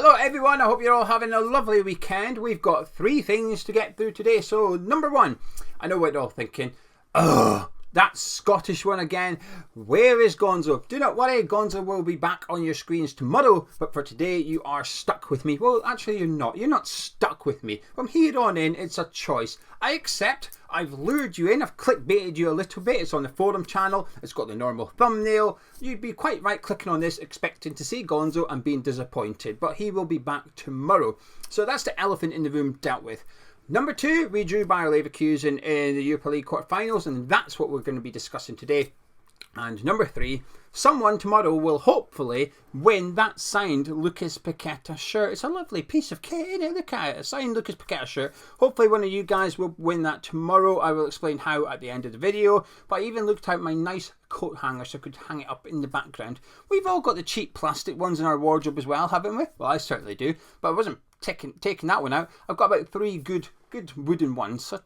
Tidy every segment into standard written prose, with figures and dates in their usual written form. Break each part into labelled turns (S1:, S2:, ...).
S1: Hello everyone, I hope you're all having a lovely weekend. We've got 3 things to get through today. So number 1, I know what you're all thinking. Oh, that Scottish one again. Where is Gonzo? Do not worry, Gonzo will be back on your screens tomorrow. But for today, you are stuck with me. Well, actually you're not. You're not stuck with me. From here on in, it's a choice. I accept. I've lured you in. I've clickbaited you a little bit. It's on the forum channel. It's got the normal thumbnail. You'd be quite right clicking on this, expecting to see Gonzo and being disappointed. But he will be back tomorrow. So that's the elephant in the room dealt with. Number 2, we drew Bayer Leverkusen in the Europa League quarterfinals, and that's what we're going to be discussing today. And number 3, someone tomorrow will hopefully win that signed Lucas Paqueta shirt. It's a lovely piece of kit, isn't it? Look at it, a signed Lucas Paqueta shirt. Hopefully one of you guys will win that tomorrow. I will explain how at the end of the video. But I even looked out my nice coat hanger so I could hang it up in the background. We've all got the cheap plastic ones in our wardrobe as well, haven't we? Well, I certainly do. But I wasn't taking that one out. I've got about 3 good wooden ones. So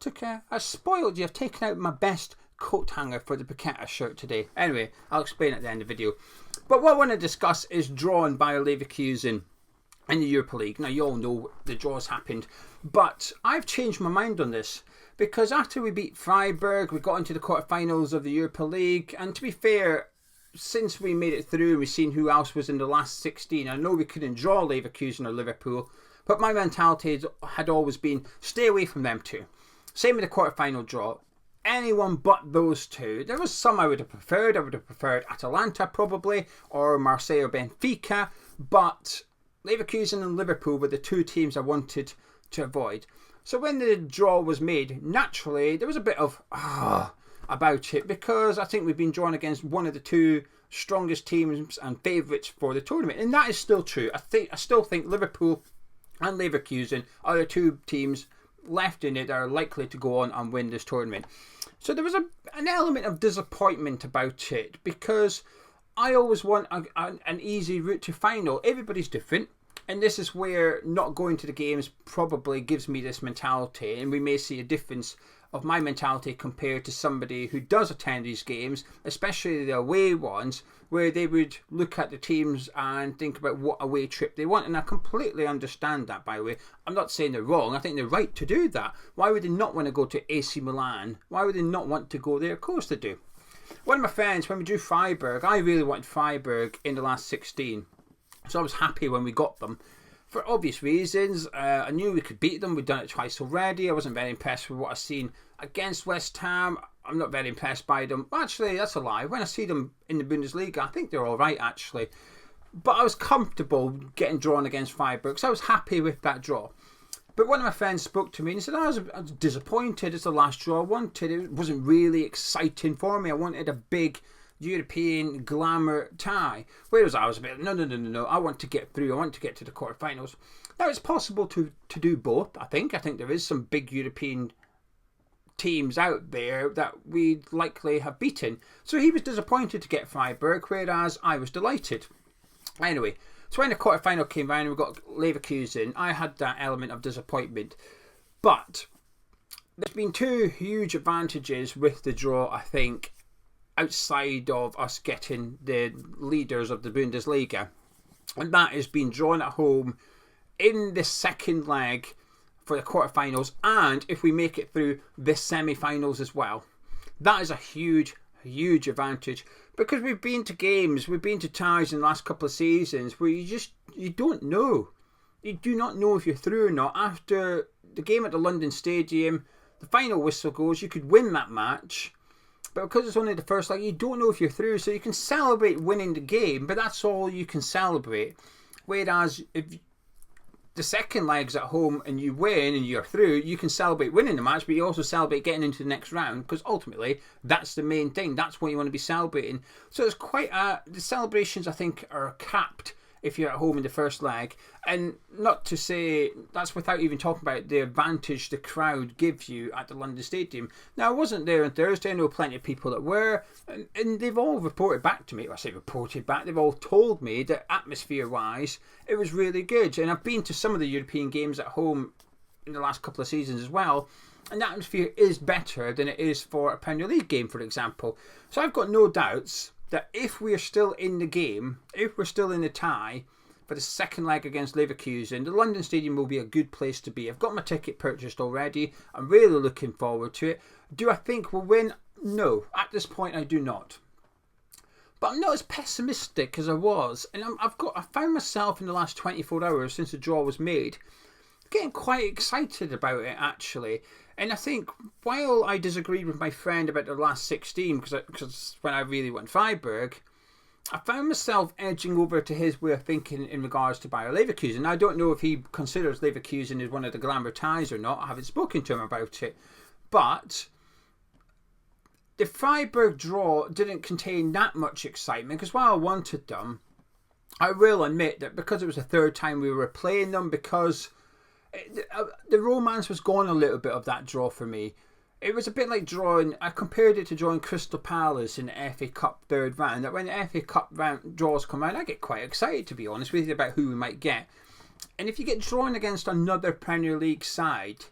S1: I spoiled you. I've taken out my best coat hanger for the Paqueta shirt today. Anyway, I'll explain at the end of the video. But what I want to discuss is drawn by Leverkusen in the Europa League. Now, you all know the draws happened. But I've changed my mind on this. Because after we beat Freiburg, we got into the quarterfinals of the Europa League. And to be fair, since we made it through and we've seen who else was in the last 16, I know we couldn't draw Leverkusen or Liverpool. But my mentality had always been, stay away from them two. Same with the quarterfinal draw. Anyone but those two. There was some I would have preferred. I would have preferred Atalanta probably, or Marseille or Benfica. But Leverkusen and Liverpool were the 2 teams I wanted to avoid. So when the draw was made, naturally, there was a bit of about it. Because I think we've been drawn against one of the 2 strongest teams and favourites for the tournament. And that is still true. I still think Liverpool and Leverkusen are the 2 teams left in it that are likely to go on and win this tournament. So there was an element of disappointment about it because I always want an easy route to final. Everybody's different, and this is where not going to the games probably gives me this mentality, and we may see a difference of my mentality compared to somebody who does attend these games, especially the away ones, where they would look at the teams and think about what away trip they want. And I completely understand that, by the way. I'm not saying they're wrong. I think they're right to do that. Why would they not want to go to AC Milan? Why would they not want to go there? Of course they do. One of my friends, when we drew Freiburg, I really wanted Freiburg in the last 16. So I was happy when we got them. For obvious reasons, I knew we could beat them. We'd done it twice already. I wasn't very impressed with what I've seen against West Ham. I'm not very impressed by them. Actually, that's a lie. When I see them in the Bundesliga, I think they're all right, actually. But I was comfortable getting drawn against Freiburg, so I was happy with that draw. But one of my friends spoke to me and he said, I was disappointed. It's the last draw I wanted. It wasn't really exciting for me. I wanted a big European glamour tie. Whereas I was a bit, no. I want to get through. I want to get to the quarterfinals. Now, it's possible to do both, I think. I think there is some big European teams out there that we'd likely have beaten. So he was disappointed to get Freiburg, whereas I was delighted. Anyway, so when the quarterfinal came round and we got Leverkusen, I had that element of disappointment. But there's been 2 huge advantages with the draw, I think, outside of us getting the leaders of the Bundesliga. And that is being drawn at home in the second leg for the quarterfinals, and if we make it through the semi-finals as well. That is a huge advantage, because we've been to games, we've been to ties in the last couple of seasons where you don't know. You do not know if you're through or not. After the game at the London Stadium, the final whistle goes, you could win that match, but because it's only the first leg, you don't know if you're through. So you can celebrate winning the game, but that's all you can celebrate. Whereas if the second leg's at home and you win and you're through, you can celebrate winning the match, but you also celebrate getting into the next round, because ultimately that's the main thing. That's what you want to be celebrating. So it's quite the celebrations, I think, are capped if you're at home in the first leg. And not to say, that's without even talking about the advantage the crowd gives you at the London Stadium. Now, I wasn't there on Thursday. I know plenty of people that were, and they've all reported back to me. I say reported back, they've all told me that atmosphere-wise, it was really good. And I've been to some of the European games at home in the last couple of seasons as well, and the atmosphere is better than it is for a Premier League game, for example. So I've got no doubts that if we're still in the game, if we're still in the tie, for the second leg against Leverkusen. The London Stadium will be a good place to be. I've got my ticket purchased already. I'm really looking forward to it. Do I think we'll win? No. At this point, I do not. But I'm not as pessimistic as I was. And I found myself in the last 24 hours since the draw was made getting quite excited about it, actually. And I think while I disagreed with my friend about the last 16, because when I really went Freiburg, I found myself edging over to his way of thinking in regards to Bayer Leverkusen. I don't know if he considers Leverkusen as one of the glamour ties or not. I haven't spoken to him about it. But the Freiburg draw didn't contain that much excitement, because while I wanted them, I will admit that because it was the third time we were playing them, because the romance was gone a little bit of that draw for me. It was a bit like I compared it to drawing Crystal Palace in the FA Cup third round. That when the FA Cup round draws come out, I get quite excited, to be honest with you, about who we might get. And if you get drawn against another Premier League side,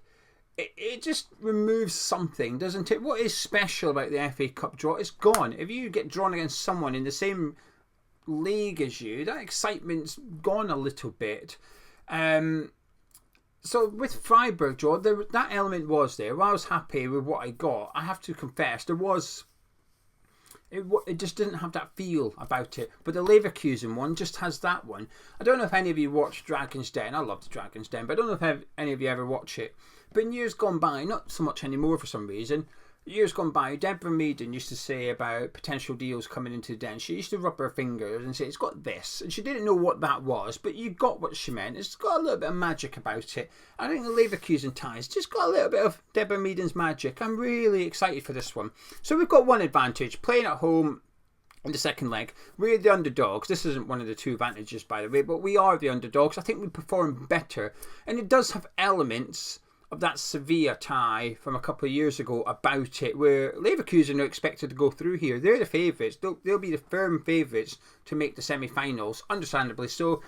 S1: it just removes something, doesn't it? What is special about the FA Cup draw? It's gone. If you get drawn against someone in the same league as you, that excitement's gone a little bit. So with Freiburg draw, that element was there. While I was happy with what I got, I have to confess, it just didn't have that feel about it. But the Leverkusen one just has that one. I don't know if any of you watch Dragon's Den. I love the Dragon's Den, but I don't know if any of you ever watch it. But in years gone by, not so much anymore for some reason, years gone by, Deborah Meaden used to say about potential deals coming into the den. She used to rub her fingers and say, it's got this. And she didn't know what that was, but you got what she meant. It's got a little bit of magic about it. I think the Leverkusen ties just got a little bit of Deborah Meaden's magic. I'm really excited for this one. So we've got one advantage, playing at home in the second leg. We're the underdogs. This isn't one of the two advantages, by the way, but we are the underdogs. I think we perform better. And it does have elements of that Sevilla tie from a couple of years ago about it, where Leverkusen are expected to go through here. They're the favourites. They'll be the firm favourites to make the semi-finals, understandably so.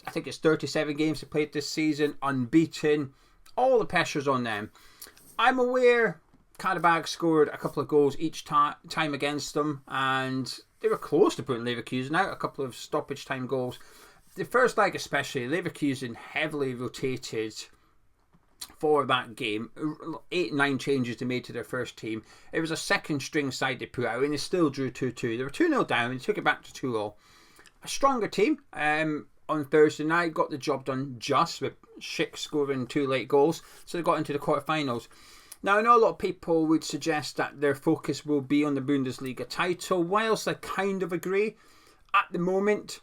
S1: I think it's 37 games they played this season, unbeaten. All the pressure's on them. I'm aware Karabag scored a couple of goals each time against them, and they were close to putting Leverkusen out, a couple of stoppage time goals. The first leg especially, Leverkusen heavily rotated for that game. 8-9 changes they made to their first team. It was a second string side they put out, and they still drew 2-2. They were 2-0 down, and they took it back to 2-0. A stronger team on Thursday night got the job done just, with Schick scoring 2 late goals, so they got into the quarterfinals. Now, I know a lot of people would suggest that their focus will be on the Bundesliga title. Whilst I kind of agree, at the moment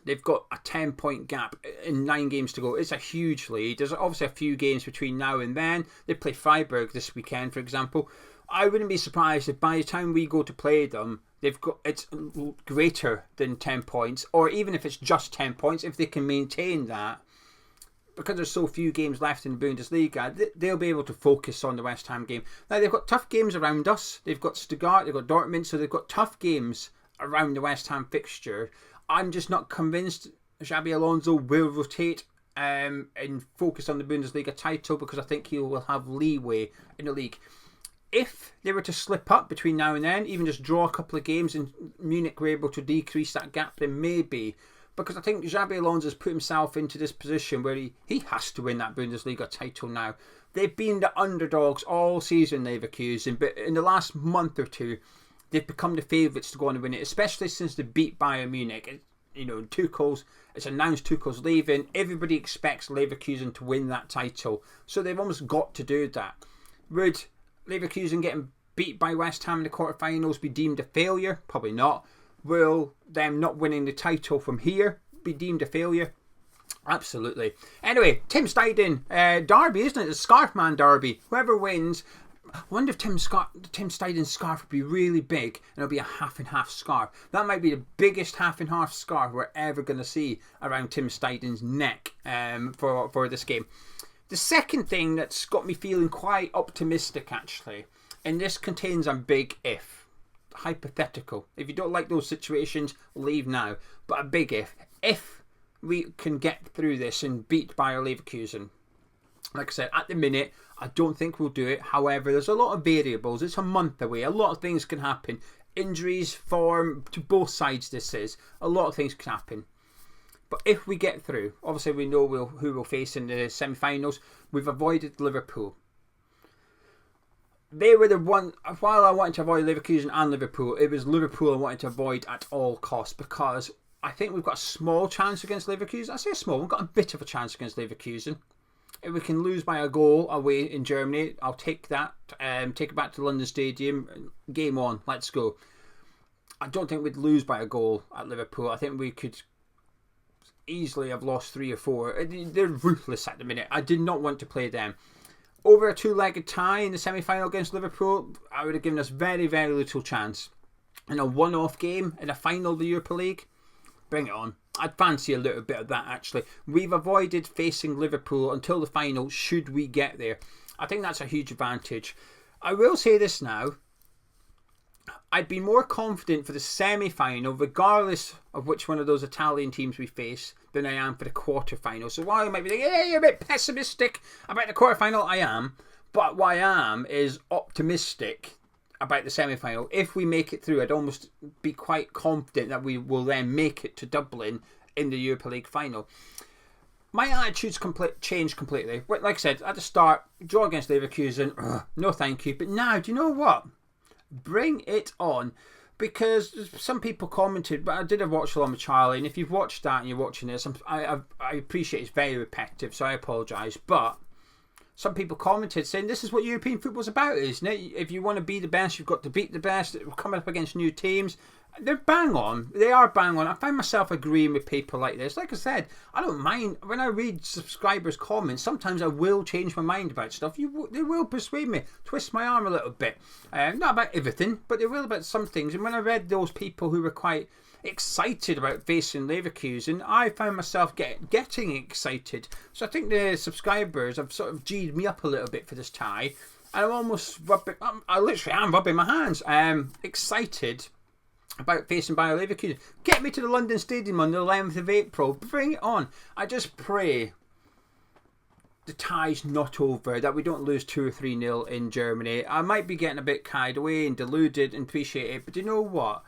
S1: they've got a 10-point gap in 9 games to go. It's a huge lead. There's obviously a few games between now and then. They play Freiburg this weekend, for example. I wouldn't be surprised if by the time we go to play them, it's greater than 10 points, or even if it's just 10 points, if they can maintain that. Because there's so few games left in the Bundesliga, they'll be able to focus on the West Ham game. Now, they've got tough games around us. They've got Stuttgart, they've got Dortmund, so they've got tough games around the West Ham fixture. I'm just not convinced Xabi Alonso will rotate and focus on the Bundesliga title, because I think he will have leeway in the league. If they were to slip up between now and then, even just draw a couple of games and Munich were able to decrease that gap, then maybe. Because I think Xabi Alonso's put himself into this position where he has to win that Bundesliga title now. They've been the underdogs all season, Leverkusen, but in the last month or two, they've become the favourites to go on and win it, especially since they beat Bayern Munich. It's announced Tuchel's leaving. Everybody expects Leverkusen to win that title, so they've almost got to do that. Would Leverkusen getting beat by West Ham in the quarterfinals be deemed a failure? Probably not. Will them not winning the title from here be deemed a failure? Absolutely. Anyway, Tim Steidten Derby, isn't it? The Scarfman Derby. Whoever wins. I wonder if Tim Steidten's scarf would be really big and it'll be a half and half scarf. That might be the biggest half and half scarf we're ever going to see around Tim Steidten's neck for this game. The second thing that's got me feeling quite optimistic, actually, and this contains a big if. Hypothetical. If you don't like those situations, leave now. But a big if. If we can get through this and beat Bayer Leverkusen. Like I said, at the minute, I don't think we'll do it. However, there's a lot of variables. It's a month away. A lot of things can happen. Injuries, form, to both sides this is. A lot of things can happen. But if we get through, obviously we know who we'll face in the semi-finals. We've avoided Liverpool. They were the one, while I wanted to avoid Leverkusen and Liverpool, it was Liverpool I wanted to avoid at all costs, because I think we've got a small chance against Leverkusen. I say small, we've got a bit of a chance against Leverkusen. If we can lose by a goal away in Germany, I'll take that. Take it back to London Stadium. Game on, let's go. I don't think we'd lose by a goal at Liverpool. I think we could easily have lost 3 or 4. They're ruthless at the minute. I did not want to play them. Over a 2-legged tie in the semi-final against Liverpool, I would have given us very, very little chance. In a one-off game in a final of the Europa League, bring it on. I'd fancy a little bit of that, actually. We've avoided facing Liverpool until the final, should we get there. I think that's a huge advantage. I will say this now. I'd be more confident for the semi-final, regardless of which one of those Italian teams we face, than I am for the quarter-final. So while I might be thinking, hey, you're a bit pessimistic about the quarter-final, I am. But what I am is optimistic about the semi-final. If we make it through, I'd almost be quite confident that we will then make it to Dublin in the Europa League final. My attitude's changed completely. Like I said, at the start, draw against Leverkusen, no thank you. But now, do you know what? Bring it on. Because some people commented, but I did a watch along with Charlie, and if you've watched that and you're watching this, I appreciate it's very repetitive, so I apologise. But some people commented saying this is what European football's about, isn't it? If you want to be the best, you've got to beat the best. We're coming up against new teams. They're bang on. They are bang on. I find myself agreeing with people like this. Like I said, I don't mind. When I read subscribers' comments, sometimes I will change my mind about stuff. They will persuade me, twist my arm a little bit. Not about everything, but they will about some things. And when I read those people who were quite excited about facing Leverkusen, I found myself getting excited. So I think the subscribers have sort of G'd me up a little bit for this tie. And I'm almost rubbing, I literally am rubbing my hands. Excited about facing Bayer Leverkusen. Get me to the London Stadium on the 11th of April. Bring it on. I just pray the tie's not over, that we don't lose 2 or 3-0 in Germany. I might be getting a bit carried away and deluded and appreciate it, but you know what?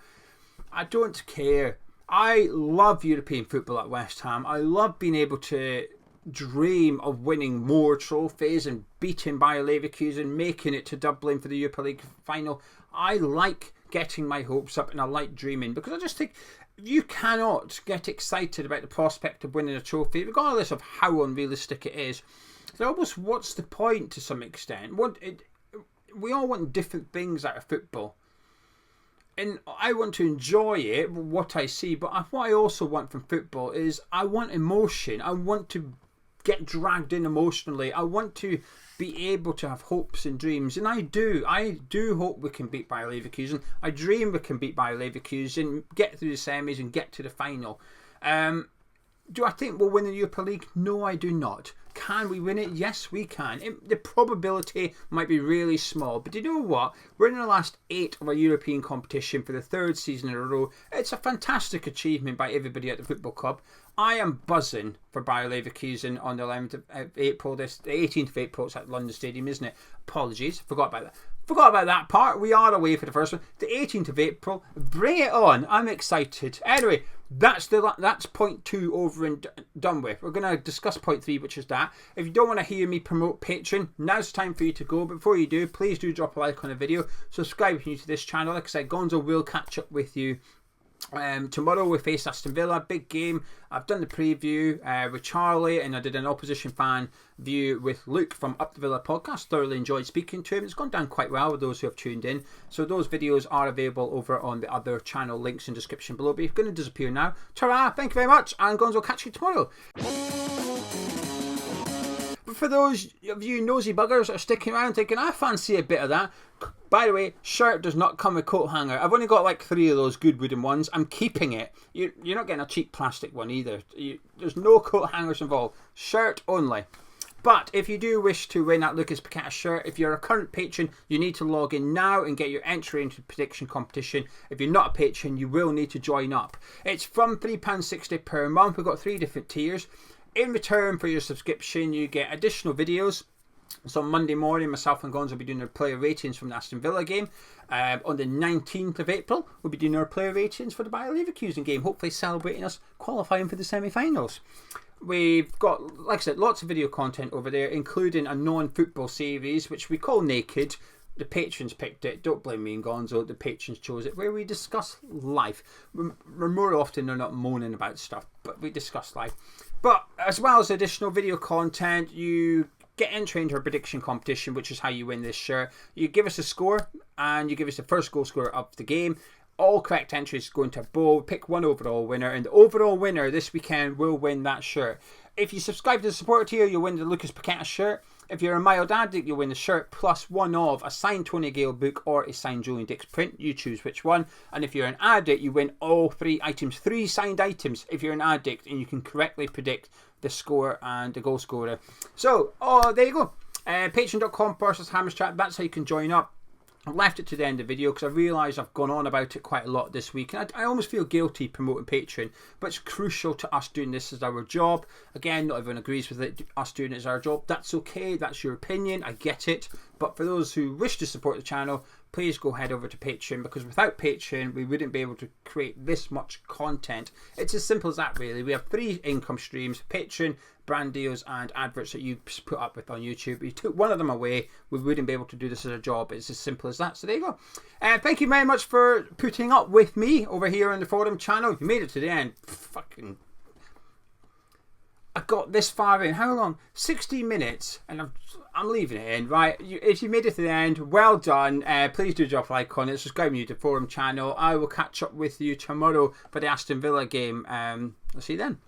S1: I don't care. I love European football at West Ham. I love being able to dream of winning more trophies and beating Bayer Leverkusen, making it to Dublin for the Europa League final. I like getting my hopes up and I like dreaming, because I just think you cannot get excited about the prospect of winning a trophy, regardless of how unrealistic it is. So almost, what's the point to some extent? We all want different things out of football. And I want to enjoy it, what I see, but what I also want from football is I want emotion. I want to get dragged in emotionally. I want to be able to have hopes and dreams, and I do hope we can beat Bayer Leverkusen. I dream we can beat Bayer Leverkusen, get through the semis and get to the final. Do I think we'll win the Europa League? No, I do not. Can we win it? Yes, we can. The probability might be really small, but you know what? We're in the last 8 of a European competition for the 3rd season in a row. It's a fantastic achievement by everybody at the football club. I am buzzing for Bayer Leverkusen on the 11th of April. The 18th of April, it's at London Stadium, isn't it? Apologies, forgot about that. Forgot about that part. We are away for the first one. The 18th of April. Bring it on. I'm excited. Anyway, that's point 2 over and done with. We're going to discuss point 3, which is that. If you don't want to hear me promote Patreon, now's time for you to go. But before you do, please do drop a like on the video. Subscribe if you're new to this channel. Like I said, Gonzo will catch up with you. Tomorrow we face Aston Villa, big game. I've done the preview with Charlie, and I did an opposition fan view with Luke from Up the Villa podcast. Thoroughly enjoyed speaking to him. It's gone down quite well with those who have tuned in. So those videos are available over on the other channel, links in the description below. But you're going to disappear now. Ta-ra, thank you very much, and Gonzo will catch you tomorrow. But for those of you nosy buggers that are sticking around thinking, I fancy a bit of that. By the way, shirt does not come with coat hanger. I've only got like 3 of those good wooden ones. I'm keeping it. You're not getting a cheap plastic one either. There's no coat hangers involved. Shirt only. But if you do wish to win that Lucas Paqueta shirt, if you're a current patron, you need to log in now and get your entry into the prediction competition. If you're not a patron, you will need to join up. It's from £3.60 per month. We've got 3 different tiers. In return for your subscription, you get additional videos. So on Monday morning, myself and Gonzo will be doing our player ratings from the Aston Villa game. On the 19th of April, we'll be doing our player ratings for the Bayer Leverkusen game, hopefully celebrating us qualifying for the semi-finals. We've got, like I said, lots of video content over there, including a non-football series, which we call Naked. The patrons picked it. Don't blame me and Gonzo. The patrons chose it, where we discuss life. We're more often than not moaning about stuff, but we discuss life. But as well as additional video content, you get entry into our prediction competition, which is how you win this shirt. You give us a score, and you give us the first goal scorer of the game. All correct entries go into a bowl. Pick one overall winner, and the overall winner this weekend will win that shirt. If you subscribe to the supporter tier, you'll win the Lucas Paqueta shirt. If you're a mild addict, you'll win the shirt plus one of a signed Tony Gale book or a signed Julian Dix print. You choose which one. And if you're an addict, you win all 3 items, 3 signed items if you're an addict, and you can correctly predict the score and the goal scorer. So, there you go. Patreon.com/HammersChat. That's how you can join up. I've left it to the end of the video because I realise I've gone on about it quite a lot this week, and I almost feel guilty promoting Patreon, but it's crucial to us doing this as our job. Again, not everyone agrees with it. Us doing it as our job, that's okay. That's your opinion. I get it. But for those who wish to support the channel, please go head over to Patreon, because without Patreon, we wouldn't be able to create this much content. It's as simple as that, really. We have 3 income streams: Patreon, brand deals, and adverts that you put up with on YouTube. If you took one of them away, we wouldn't be able to do this as a job. It's as simple as that. So there you go. Thank you very much for putting up with me over here on the forum channel. You made it to the end. Fucking... I got this far in. How long? 60 minutes, and I'm leaving it in, right? If you made it to the end, well done. Please do drop a like on it. Subscribe to the forum channel. I will catch up with you tomorrow for the Aston Villa game. I'll see you then.